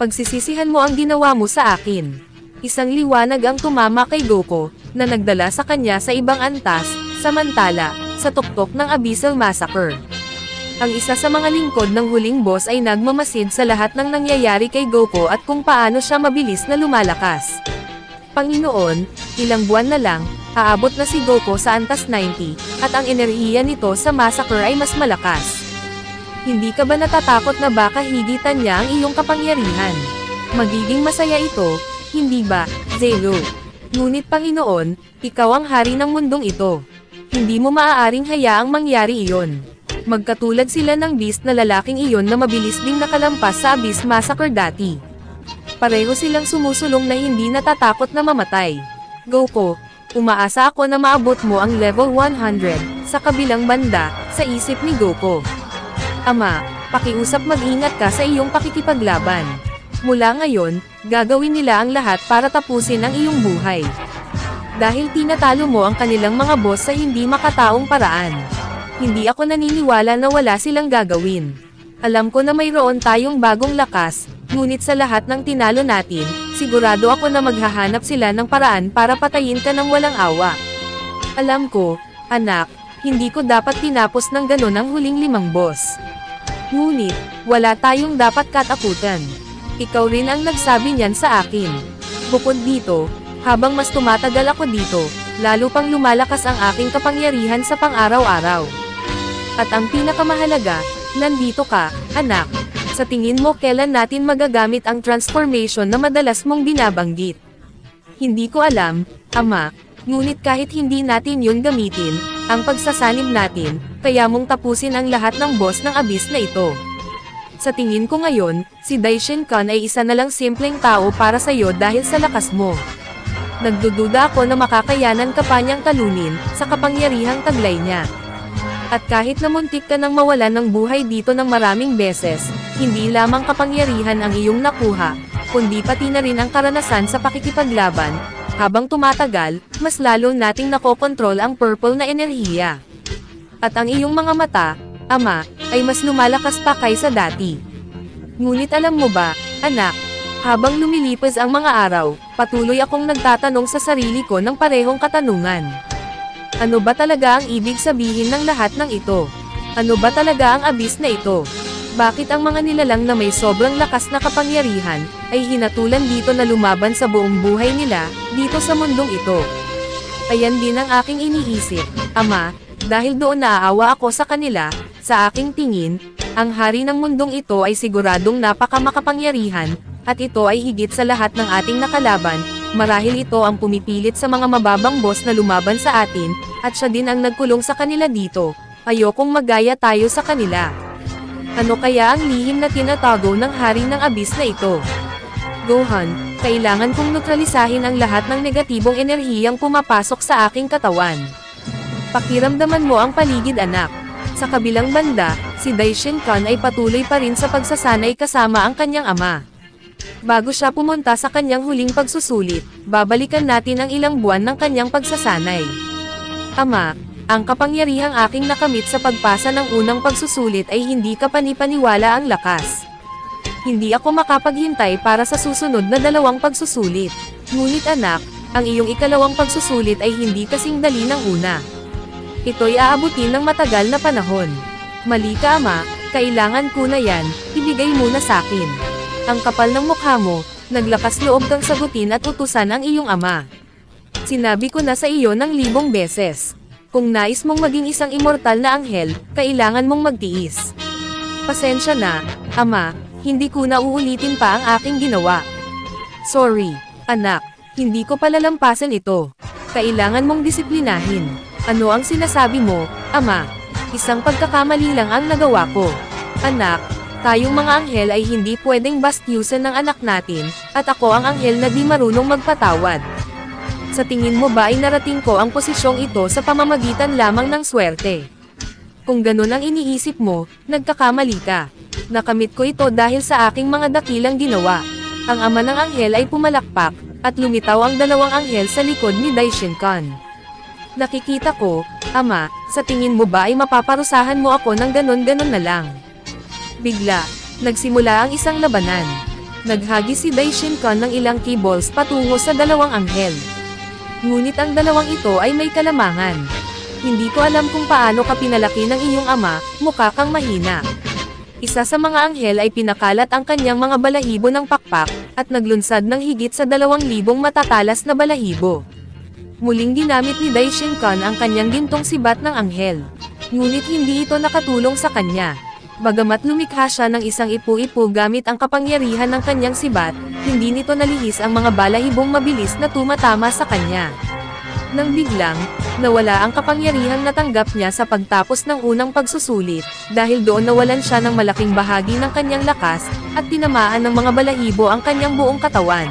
Pagsisisihan mo ang ginawa mo sa akin. Isang liwanag ang tumama kay Goku, na nagdala sa kanya sa ibang antas, samantala, sa tuktok ng Abyssal Massacre. Ang isa sa mga lingkod ng huling boss ay nagmamasid sa lahat ng nangyayari kay Goku at kung paano siya mabilis na lumalakas. Panginoon, ilang buwan na lang, aabot na si Goku sa antas 90, at ang enerhiya nito sa Massacre ay mas malakas. Hindi ka ba natatakot na baka higitan niya ang iyong kapangyarihan? Magiging masaya ito, hindi ba, Zero? Ngunit Panginoon, ikaw ang hari ng mundong ito. Hindi mo maaaring hayaang mangyari iyon. Magkatulad sila ng beast na lalaking iyon na mabilis ding nakalampas sa Abyss Massacre dati. Pareho silang sumusulong na hindi natatakot na mamatay. Goku, umaasa ako na maabot mo ang level 100, sa kabilang banda, sa isip ni Goku. Ama, pakiusap mag-ingat ka sa iyong pakikipaglaban. Mula ngayon, gagawin nila ang lahat para tapusin ang iyong buhay. Dahil tinatalo mo ang kanilang mga boss sa hindi makataong paraan. Hindi ako naniniwala na wala silang gagawin. Alam ko na mayroon tayong bagong lakas, ngunit sa lahat ng tinalo natin, sigurado ako na maghahanap sila ng paraan para patayin ka ng walang awa. Alam ko, anak, hindi ko dapat tinapos ng ganon ang huling 5 boss. Ngunit, wala tayong dapat katakutan. Ikaw rin ang nagsabi niyan sa akin. Bukod dito, habang mas tumatagal ako dito, lalo pang lumalakas ang aking kapangyarihan sa pang-araw-araw. At ang pinakamahalaga, nandito ka, anak. Sa tingin mo kailan natin magagamit ang transformation na madalas mong binabanggit? Hindi ko alam, ama, ngunit kahit hindi natin yun gamitin, ang pagsasanib natin, kaya mong tapusin ang lahat ng boss ng abyss na ito. Sa tingin ko ngayon, si Daishinkan ay isa na lang simpleng tao para sa iyo dahil sa lakas mo. Nagdududa ako na makakayanan ka pa niyang talunin, sa kapangyarihang taglay niya. At kahit na muntik ka nang mawalan ng buhay dito ng maraming beses, hindi lamang kapangyarihan ang iyong nakuha, kundi pati na rin ang karanasan sa pakikipaglaban. Habang tumatagal, mas lalo nating nakokontrol ang purple na enerhiya. At ang iyong mga mata, ama, ay mas lumalakas pa kaysa dati. Ngunit alam mo ba, anak, habang lumilipas ang mga araw, patuloy akong nagtatanong sa sarili ko ng parehong katanungan. Ano ba talaga ang ibig sabihin ng lahat ng ito? Ano ba talaga ang abyss na ito? Bakit ang mga nilalang na may sobrang lakas na kapangyarihan, ay hinatulan dito na lumaban sa buong buhay nila, dito sa mundong ito? Ayan din ang aking iniisip, ama, dahil doon naaawa ako sa kanila. Sa aking tingin, ang hari ng mundong ito ay siguradong napakamakapangyarihan, at ito ay higit sa lahat ng ating nakalaban, marahil ito ang pumipilit sa mga mababang boss na lumaban sa atin, at siya din ang nagkulong sa kanila dito. Ayokong magaya tayo sa kanila. Ano kaya ang lihim na tinatago ng hari ng abyss na ito? Gohan, kailangan kong neutralisahin ang lahat ng negatibong enerhiyang pumapasok sa aking katawan. Pakiramdaman mo ang paligid, anak. Sa kabilang banda, si Daishinkan ay patuloy pa rin sa pagsasanay kasama ang kanyang ama. Bago siya pumunta sa kanyang huling pagsusulit, babalikan natin ang ilang buwan ng kanyang pagsasanay. Ama, ang kapangyarihang aking nakamit sa pagpasa ng unang pagsusulit ay hindi kapanipaniwala ang lakas. Hindi ako makapaghintay para sa susunod na 2 pagsusulit. Ngunit anak, ang iyong ikalawang pagsusulit ay hindi kasing dali ng una. Ito'y aabutin ng matagal na panahon. Mali ka, ama, kailangan ko na yan, ibigay mo na sa akin. Ang kapal ng mukha mo, naglakas loob kang sagutin at utusan ang iyong ama. Sinabi ko na sa iyo ng 1000 beses. Kung nais mong maging isang immortal na anghel, kailangan mong magtiis. Pasensya na, ama, hindi ko na uulitin pa ang aking ginawa. Sorry, anak, hindi ko palalampasan ito. Kailangan mong disiplinahin. Ano ang sinasabi mo, ama? Isang pagkakamali lang ang nagawa ko. Anak, tayong mga anghel ay hindi pwedeng bastyusan ng anak natin, at ako ang anghel na di marunong magpatawad. Sa tingin mo ba ay narating ko ang posisyong ito sa pamamagitan lamang ng swerte? Kung ganun ang iniisip mo, nagkakamali ka. Nakamit ko ito dahil sa aking mga dakilang ginawa. Ang ama ng anghel ay pumalakpak, at lumitaw ang 2 anghel sa likod ni Daishinkan. Nakikita ko, ama, sa tingin mo ba ay mapaparusahan mo ako ng ganon-ganon na lang? Bigla, nagsimula ang isang labanan. Naghagi si Daishinkan ng ilang keyballs patungo sa dalawang anghel. Ngunit ang dalawang ito ay may kalamangan. Hindi ko alam kung paano ka pinalaki ng iyong ama, mukha kang mahina. Isa sa mga anghel ay pinakalat ang kanyang mga balahibo ng pakpak, at naglunsad ng higit sa 2,000 matatalas na balahibo. Muling ginamit ni Daishinkan ang kanyang gintong sibat ng anghel. Ngunit hindi ito nakatulong sa kanya. Bagamat lumikha siya ng isang ipu-ipu gamit ang kapangyarihan ng kanyang sibat, hindi nito nalihis ang mga balahibong mabilis na tumatama sa kanya. Nang biglang, nawala ang kapangyarihang natanggap niya sa pagtapos ng unang pagsusulit, dahil doon nawalan siya ng malaking bahagi ng kanyang lakas, at tinamaan ng mga balahibo ang kanyang buong katawan.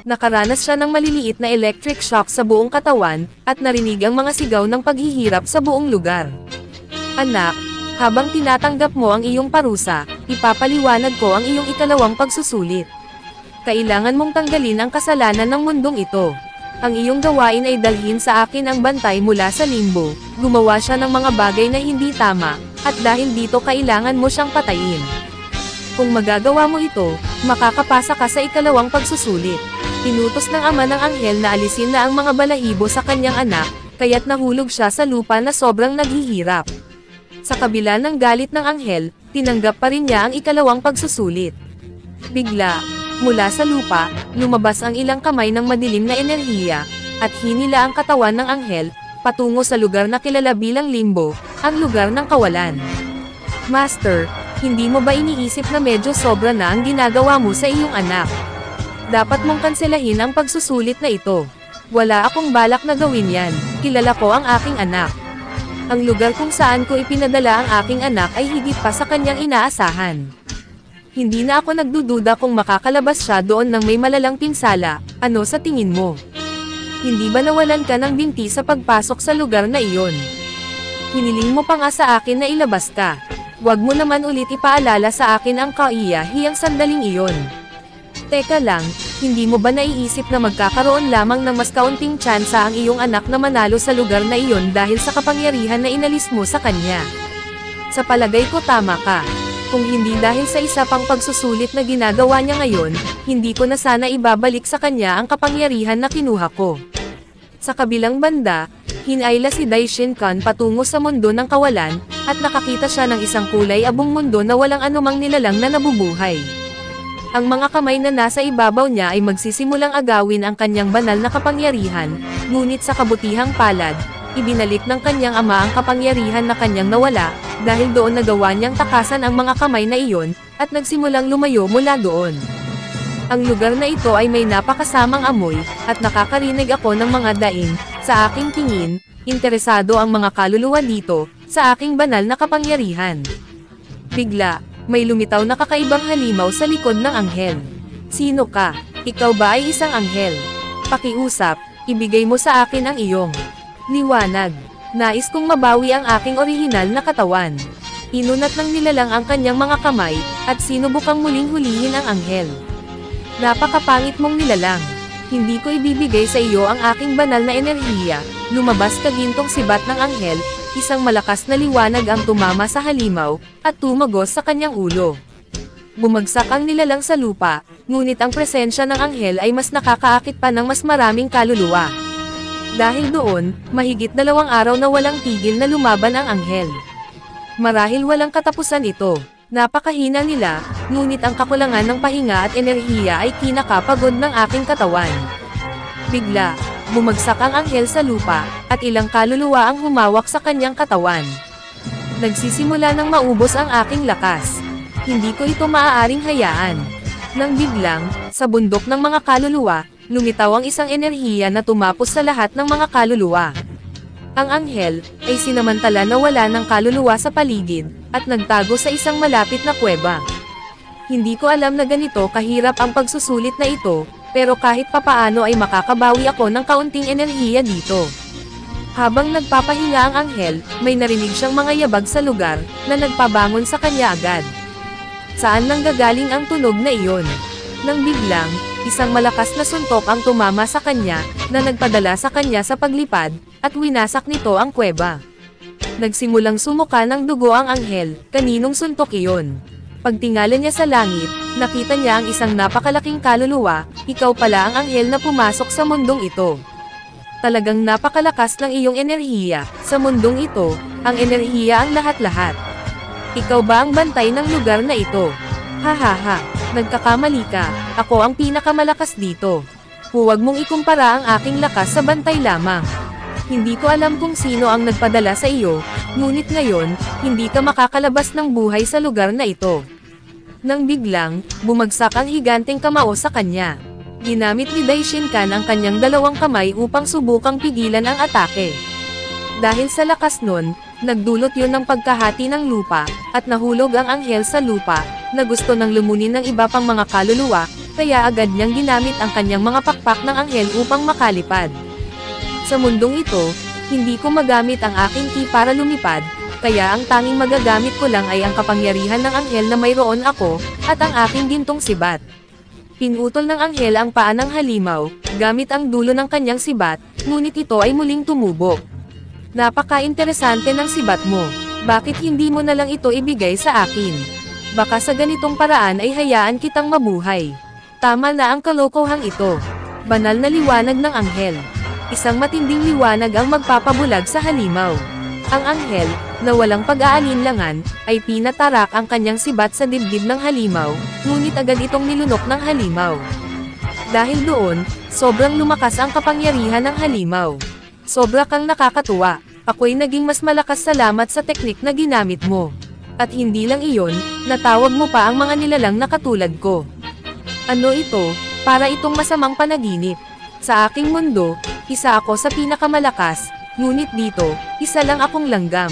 Nakaranas siya ng maliliit na electric shock sa buong katawan, at narinig ang mga sigaw ng paghihirap sa buong lugar. Anak, habang tinatanggap mo ang iyong parusa, ipapaliwanag ko ang iyong ikalawang pagsusulit. Kailangan mong tanggalin ang kasalanan ng mundong ito. Ang iyong gawain ay dalhin sa akin ang bantay mula sa limbo, gumawa siya ng mga bagay na hindi tama, at dahil dito kailangan mo siyang patayin. Kung magagawa mo ito, makakapasa ka sa ikalawang pagsusulit. Inutos ng ama ng anghel na alisin na ang mga balahibo sa kanyang anak, kaya't nahulog siya sa lupa na sobrang naghihirap. Sa kabila ng galit ng anghel, tinanggap pa rin niya ang ikalawang pagsusulit. Bigla, mula sa lupa, lumabas ang ilang kamay ng madilim na enerhiya, at hinila ang katawan ng anghel, patungo sa lugar na kilala bilang limbo, ang lugar ng kawalan. Master, hindi mo ba iniisip na medyo sobra na ang ginagawa mo sa iyong anak? Dapat mong kanselahin ang pagsusulit na ito. Wala akong balak na gawin yan, kilala ko ang aking anak. Ang lugar kung saan ko ipinadala ang aking anak ay higit pa sa kanyang inaasahan. Hindi na ako nagdududa kung makakalabas siya doon ng may malalang pinsala. Ano sa tingin mo? Hindi ba nawalan ka ng binti sa pagpasok sa lugar na iyon? Hiniling mo pa nga sa akin na ilabas ka. Huwag mo naman ulit ipaalala sa akin ang kaiyahiyang sandaling iyon. Teka lang, hindi mo ba naiisip na magkakaroon lamang ng mas kaunting tsansa ang iyong anak na manalo sa lugar na iyon dahil sa kapangyarihan na inalis mo sa kanya? Sa palagay ko tama ka. Kung hindi dahil sa isa pang pagsusulit na ginagawa niya ngayon, hindi ko na sana ibabalik sa kanya ang kapangyarihan na kinuha ko. Sa kabilang banda, hinayla si Daishinkan patungo sa mundo ng kawalan, at nakakita siya ng isang kulay abong mundo na walang anumang nilalang na nabubuhay. Ang mga kamay na nasa ibabaw niya ay magsisimulang agawin ang kanyang banal na kapangyarihan, ngunit sa kabutihang palad, ibinalik ng kanyang ama ang kapangyarihan na kanyang nawala, dahil doon nagawa niyang takasan ang mga kamay na iyon, at nagsimulang lumayo mula doon. Ang lugar na ito ay may napakasamang amoy, at nakakarinig ako ng mga daing. Sa aking tingin, interesado ang mga kaluluwa dito, sa aking banal na kapangyarihan. Bigla, may lumitaw na kakaibang halimaw sa likod ng anghel. Sino ka? Ikaw ba ay isang anghel? Pakiusap, ibigay mo sa akin ang iyong liwanag. Nais kong mabawi ang aking orihinal na katawan. Inunat ng nilalang ang kanyang mga kamay, at sinubukang muling hulihin ang anghel. Napakapangit mong nilalang. Hindi ko ibibigay sa iyo ang aking banal na enerhiya. Lumabas kagintong sibat ng anghel, isang malakas na liwanag ang tumama sa halimaw, at tumagos sa kanyang ulo. Bumagsak ang nilalang sa lupa, ngunit ang presensya ng anghel ay mas nakakaakit pa ng mas maraming kaluluwa. Dahil doon, mahigit 2 araw na walang tigil na lumaban ang anghel. Marahil walang katapusan ito. Napakahina nila, ngunit ang kakulangan ng pahinga at enerhiya ay kinakapagod ng aking katawan. Bigla, bumagsak ang anghel sa lupa, at ilang kaluluwa ang humawak sa kanyang katawan. Nagsisimula ng maubos ang aking lakas. Hindi ko ito maaaring hayaan. Nang biglang, sa bundok ng mga kaluluwa, lumitaw ang isang enerhiya na tumapos sa lahat ng mga kaluluwa. Ang anghel ay sinamantala na wala ng kaluluwa sa paligid, at nagtago sa isang malapit na kuweba. Hindi ko alam na ganito kahirap ang pagsusulit na ito, pero kahit papaano ay makakabawi ako ng kaunting enerhiya dito. Habang nagpapahinga ang anghel, may narinig siyang mga yabag sa lugar, na nagpabangon sa kanya agad. Saan nanggagaling ang tunog na iyon? Nang biglang, isang malakas na suntok ang tumama sa kanya, na nagpadala sa kanya sa paglipad, at winasak nito ang kuweba. Nagsimulang sumuka ng dugo ang anghel. Kaninong suntok iyon? Pagtingala niya sa langit, nakita niya ang isang napakalaking kaluluwa, ikaw pala ang anghel na pumasok sa mundong ito. Talagang napakalakas ng iyong enerhiya, sa mundong ito, ang enerhiya ang lahat-lahat. Ikaw ba ang bantay ng lugar na ito? Hahaha, nagkakamali ka, ako ang pinakamalakas dito. Huwag mong ikumpara ang aking lakas sa bantay lamang. Hindi ko alam kung sino ang nagpadala sa iyo, ngunit ngayon, hindi ka makakalabas ng buhay sa lugar na ito. Nang biglang, bumagsak ang higanteng kamao sa kanya. Ginamit ni Daishinkan ang kanyang dalawang kamay upang subukang pigilan ang atake. Dahil sa lakas nun, nagdulot yun ng pagkahati ng lupa, at nahulog ang anghel sa lupa, na gusto nang lumunin ng iba pang mga kaluluwa, kaya agad niyang ginamit ang kanyang mga pakpak ng anghel upang makalipad. Sa mundong ito, hindi ko magamit ang aking ki para lumipad, kaya ang tanging magagamit ko lang ay ang kapangyarihan ng anghel na mayroon ako, at ang aking gintong sibat. Pinutol ng anghel ang paa ng halimaw, gamit ang dulo ng kanyang sibat, ngunit ito ay muling tumubo. Napaka-interesante ng sibat mo. Bakit hindi mo na lang ito ibigay sa akin? Baka sa ganitong paraan ay hayaan kitang mabuhay. Tama na ang kalokohang ito. Banal na liwanag ng anghel. Isang matinding liwanag ang magpapabulag sa halimaw. Ang anghel, na walang pag-aalinlangan, ay pinatarak ang kanyang sibat sa dibdib ng halimaw, ngunit agad itong nilunok ng halimaw. Dahil doon, sobrang lumakas ang kapangyarihan ng halimaw. Sobra kang nakakatuwa, ako'y naging mas malakas salamat sa teknik na ginamit mo. At hindi lang iyon, natawag mo pa ang mga nilalang na katulad ko. Ano ito? Para itong masamang panaginip. Sa aking mundo, isa ako sa pinakamalakas, ngunit dito, isa lang akong langgam.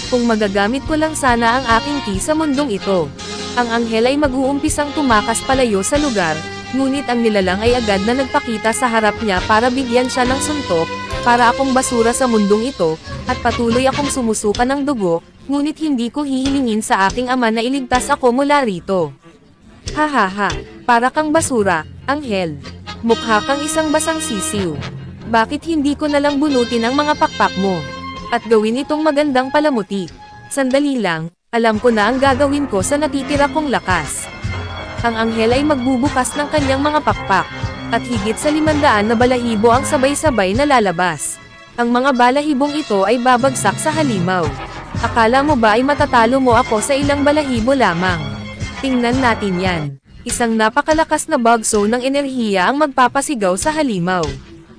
Kung magagamit ko lang sana ang aking ki sa mundong ito, ang anghel ay mag-uumpisang tumakas palayo sa lugar, ngunit ang nilalang ay agad na nagpakita sa harap niya para bigyan siya ng suntok, para akong basura sa mundong ito, at patuloy akong sumusuka ng dugo, ngunit hindi ko hihilingin sa aking ama na iligtas ako mula rito. Hahaha, para kang basura, anghel. Mukha kang isang basang sisiw. Bakit hindi ko nalang bunutin ang mga pakpak mo? At gawin itong magandang palamuti. Sandali lang, alam ko na ang gagawin ko sa natitira kong lakas. Ang anghel ay magbubukas ng kanyang mga pakpak. At higit sa 500 na balahibo ang sabay-sabay na lalabas. Ang mga balahibong ito ay babagsak sa halimaw. Akala mo ba ay matatalo mo ako sa ilang balahibo lamang? Tingnan natin yan. Isang napakalakas na bagso ng enerhiya ang magpapasigaw sa halimaw.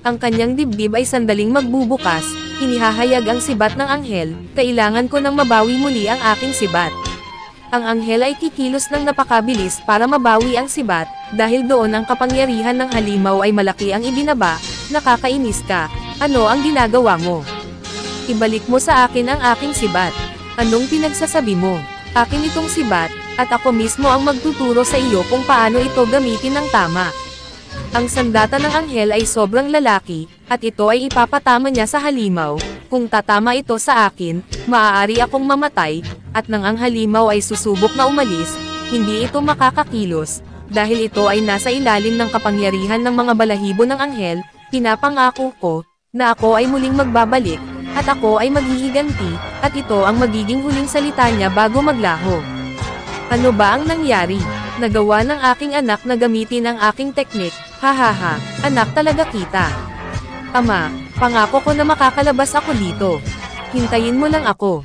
Ang kanyang dibdib ay sandaling magbubukas, inihahayag ang sibat ng anghel, kailangan ko nang mabawi muli ang aking sibat. Ang anghel ay kikilos ng napakabilis para mabawi ang sibat, dahil doon ang kapangyarihan ng halimaw ay malaki ang ibinaba. Nakakainis ka, ano ang ginagawa mo? Ibalik mo sa akin ang aking sibat. Anong pinagsasabi mo? Akin itong sibat, at ako mismo ang magtuturo sa iyo kung paano ito gamitin ng tama. Ang sandata ng anghel ay sobrang lalaki, at ito ay ipapatama niya sa halimaw. Kung tatama ito sa akin, maaari akong mamatay, at nang ang halimaw ay susubok na umalis, hindi ito makakakilos. Dahil ito ay nasa ilalim ng kapangyarihan ng mga balahibo ng anghel, pinapangako ko, na ako ay muling magbabalik, at ako ay maghihiganti, at ito ang magiging huling salita niya bago maglaho. Ano ba ang nangyari? Nagawa ng aking anak na gamitin ang aking teknik. Hahaha, anak talaga kita. Ama, pangako ko na makakalabas ako dito. Hintayin mo lang ako.